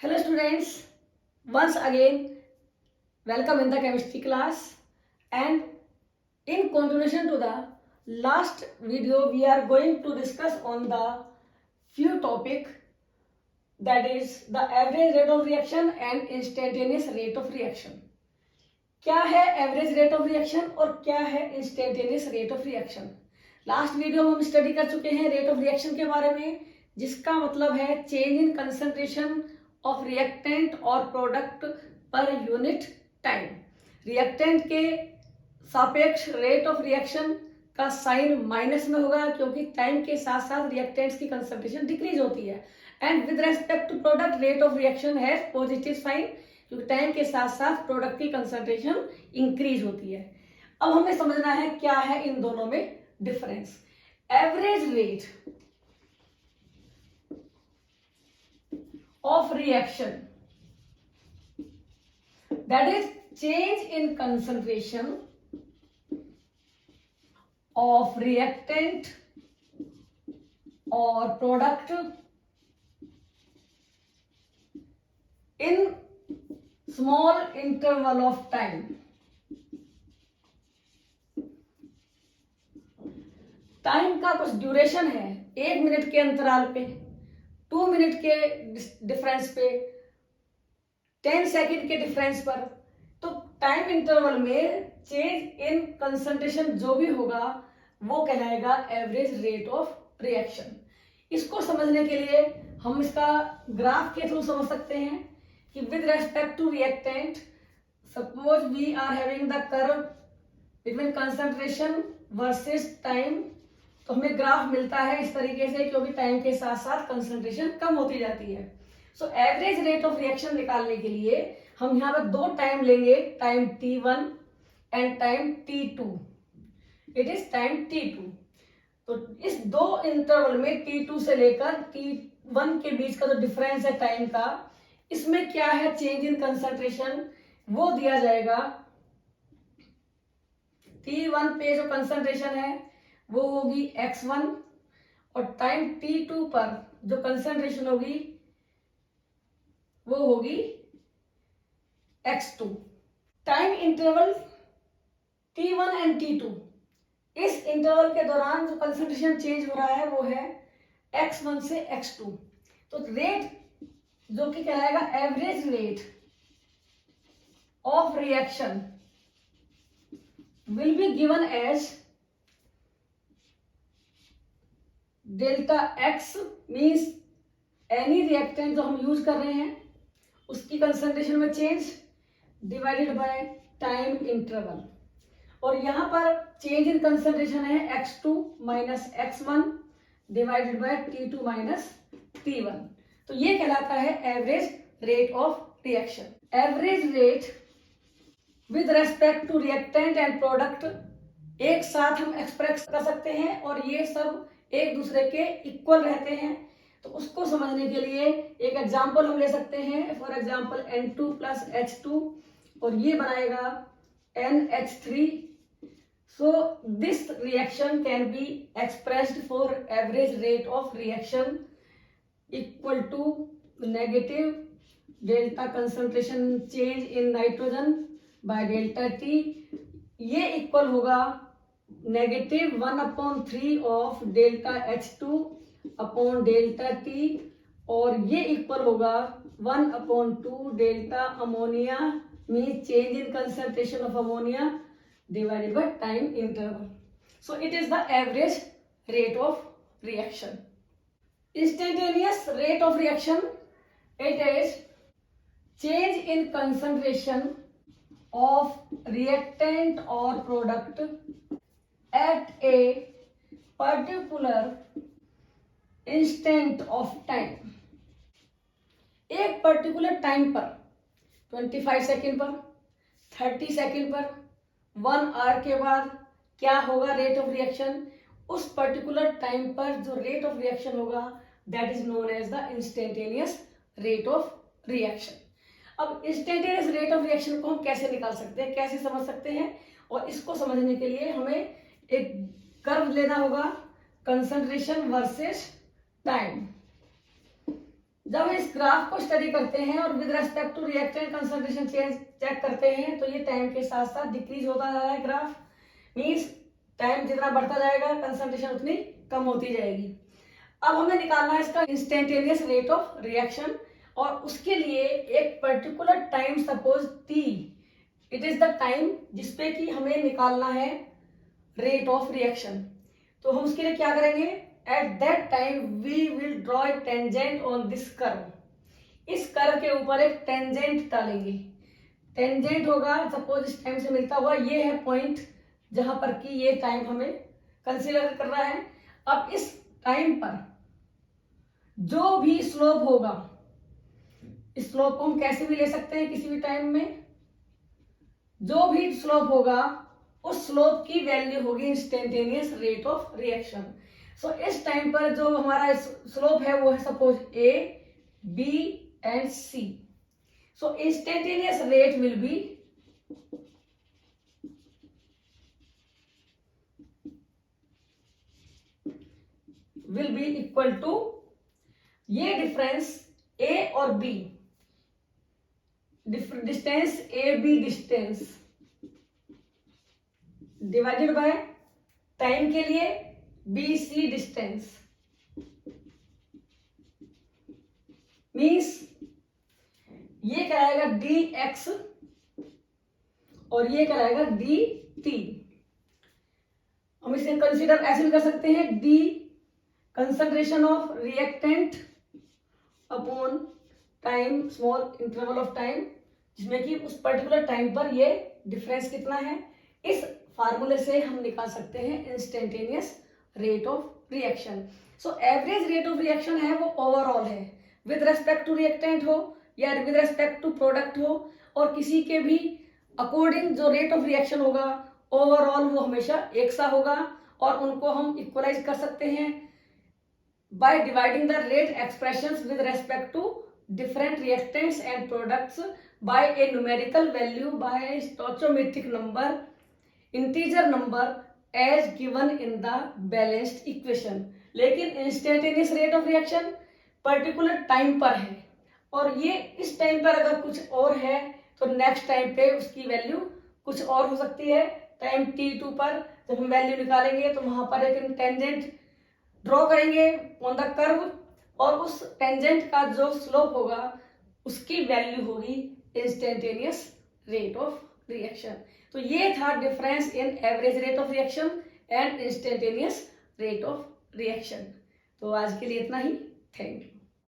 Hello students, once again welcome in the chemistry class, and in continuation to the last video we are going to discuss on the few topic, that is the average rate of reaction and instantaneous rate of reaction. क्या है average rate of reaction और क्या है instantaneous rate of reaction? Last video में हम study कर चुके हैं रेट ऑफ रिएक्शन के बारे में, जिसका मतलब है change in concentration of reactant और product per unit time. Reactant के सापेक्ष रेट ऑफ रिएक्शन का साइन माइनस में होगा क्योंकि टाइम के साथ साथ रिएक्टेंट्स की कंसंट्रेशन डिक्रीज होती है, and with respect to product rate of reaction है पॉजिटिव साइन क्योंकि टाइम के साथ साथ प्रोडक्ट की कंसंट्रेशन इंक्रीज होती है। अब हमें समझना है क्या है इन दोनों में difference. Average rate of reaction, that is change in concentration of reactant or product in small interval of time. Time का कुछ ड्यूरेशन है, 1 मिनट के अंतराल पे, 2 मिनट के डिफरेंस पे, 10 सेकंड के डिफरेंस पर, तो टाइम इंटरवल में चेंज इन कंसंट्रेशन जो भी होगा वो कहलाएगा एवरेज रेट ऑफ रिएक्शन। इसको समझने के लिए हम इसका ग्राफ के थ्रू समझ सकते हैं कि with respect to reactant, suppose we are having the curve between concentration versus time, तो हमें ग्राफ मिलता है इस तरीके से क्योंकि टाइम के साथ साथ कंसंट्रेशन कम होती जाती है। So average rate of reaction निकालने के लिए हम यहाँ पर दो टाइम लेंगे, time t1 and time t2। It is time t2। तो इस दो इंटरवल में t2 से लेकर t1 के बीच का जो डिफरेंस है टाइम का, इसमें क्या है चेंज इन कंसंट्रेशन वो दिया जाएगा। t1 पे जो कंसंट्रेशन है वो होगी x1 और टाइम t2 पर जो कंसंट्रेशन होगी वो होगी x2। Time interval t1 and t2, इस इंटरवल के दौरान जो कंसंट्रेशन चेंज हो रहा है वो है x1 से x2। तो रेट जो कि कहलाएगा average rate of reaction will be given as delta x, means any reactant जो हम यूज कर रहे हैं उसकी कंसंट्रेशन में change divided by time interval, और यहां पर चेंज इन कंसंट्रेशन है x2 minus x1 divided by t2 minus t1। तो ये कहलाता है average rate of reaction. Average rate with respect to reactant and product एक साथ हम एक्सप्रेस कर सकते हैं और ये सब एक दूसरे के इक्वल रहते हैं। तो उसको समझने के लिए एक एग्जांपल हम ले सकते हैं, for example N2 plus H2 और ये बनाएगा NH3। So this reaction can be expressed for average rate of reaction equal to negative delta concentration change in nitrogen by delta T। ये इक्वल होगा negative 1/3 of delta H2 upon delta T, और ये equal होगा 1/2 delta ammonia mean change in concentration of ammonia divided by time interval. So it is the average rate of reaction. Instantaneous rate of reaction, it is change in concentration of reactant और product at a particular instant of time। एक particular time पर 25 second पर, 30 second पर, 1 our के बाद क्या होगा rate of reaction, उस पर्टिकुलर टाइम पर जो रेट ऑफ रिएक्शन होगा that is known as the instantaneous rate of reaction. अब इंस्टेंटेनियस रेट ऑफ रिएक्शन को हम कैसे निकाल सकते हैं, कैसे समझ सकते हैं, और इसको समझने के लिए हमें एक कर्व लेना होगा कंसंट्रेशन वर्सेस टाइम। जब इस ग्राफ को स्टडी करते हैं और with respect to reactant concentration change check करते हैं तो ये टाइम के साथ साथ डिक्रीज होता जा रहा है ग्राफ, मींस टाइम जितना बढ़ता जाएगा कंसंट्रेशन उतनी कम होती जाएगी। अब हमें निकालना है इसका इंस्टेंटेनियस रेट ऑफ रिएक्शन, और उसके लिए एक particular time suppose t, it is the time जिसपे कि हमें निकालना है रेट ऑफ रिएक्शन। तो हम उसके लिए क्या करेंगे, at that time we will draw a tangent on this curve. इस कर्व के ऊपर एक टेंजेंट डालेंगे। टेंजेंट होगा सपोज इस टाइम से मिलता हुआ, ये है पॉइंट जहां पर कि ये टाइम हमें कंसीडर कर रहा है। अब इस टाइम पर जो भी स्लोप होगा, इस स्लोप को हम कैसे भी ले सकते हैं किसी भी टाइम में, जो भी स्लोप होगा उस स्लोप की वैल्यू होगी instantaneous rate of reaction. So इस टाइम पर जो हमारा स्लोप है वो है suppose A, B and C. So instantaneous rate will be equal to ये डिफरेंस ए और B, distance A B distance divided by time के लिए बी सी डिस्टेंस, मीन्स ये कहलाएगा डी एक्स और ये कहलाएगा डी टी। हम इसे कंसीडर ऐसे भी कर सकते हैं, D concentration of reactant upon time, small interval of time, जिसमें कि उस पर्टिकुलर टाइम पर ये डिफरेंस कितना है। इस फार्मूले से हम निकाल सकते हैं instantaneous rate of reaction. So average rate of reaction है वो ओवरऑल है, विद रेस्पेक्ट टू रिएक्टेंट हो या विद रेस्पेक्ट टू प्रोडक्ट हो, और किसी के भी अकॉर्डिंग जो रेट ऑफ रिएक्शन होगा ओवरऑल वो हमेशा एक सा होगा, और उनको हम इक्वलाइज कर सकते हैं by dividing the rate expressions with respect to different reactants and products by a numerical value by a stoichiometric number, integer number as given in the balanced equation। लेकिन instantaneous rate of reaction particular time पर है, और ये इस time पर अगर कुछ और है तो नेक्स्ट टाइम पे उसकी वैल्यू कुछ और हो सकती है। टाइम t2 पर जब हम वैल्यू निकालेंगे तो वहां पर एक टेंजेंट ड्रॉ करेंगे ऑन द कर्व, और उस टेंजेंट का जो स्लोप होगा उसकी वैल्यू होगी इंस्टेंटेनियस रेट ऑफ रिएक्शन। तो ये था difference in average rate of reaction and instantaneous rate of reaction. तो आज के लिए इतना ही, थैंक यू।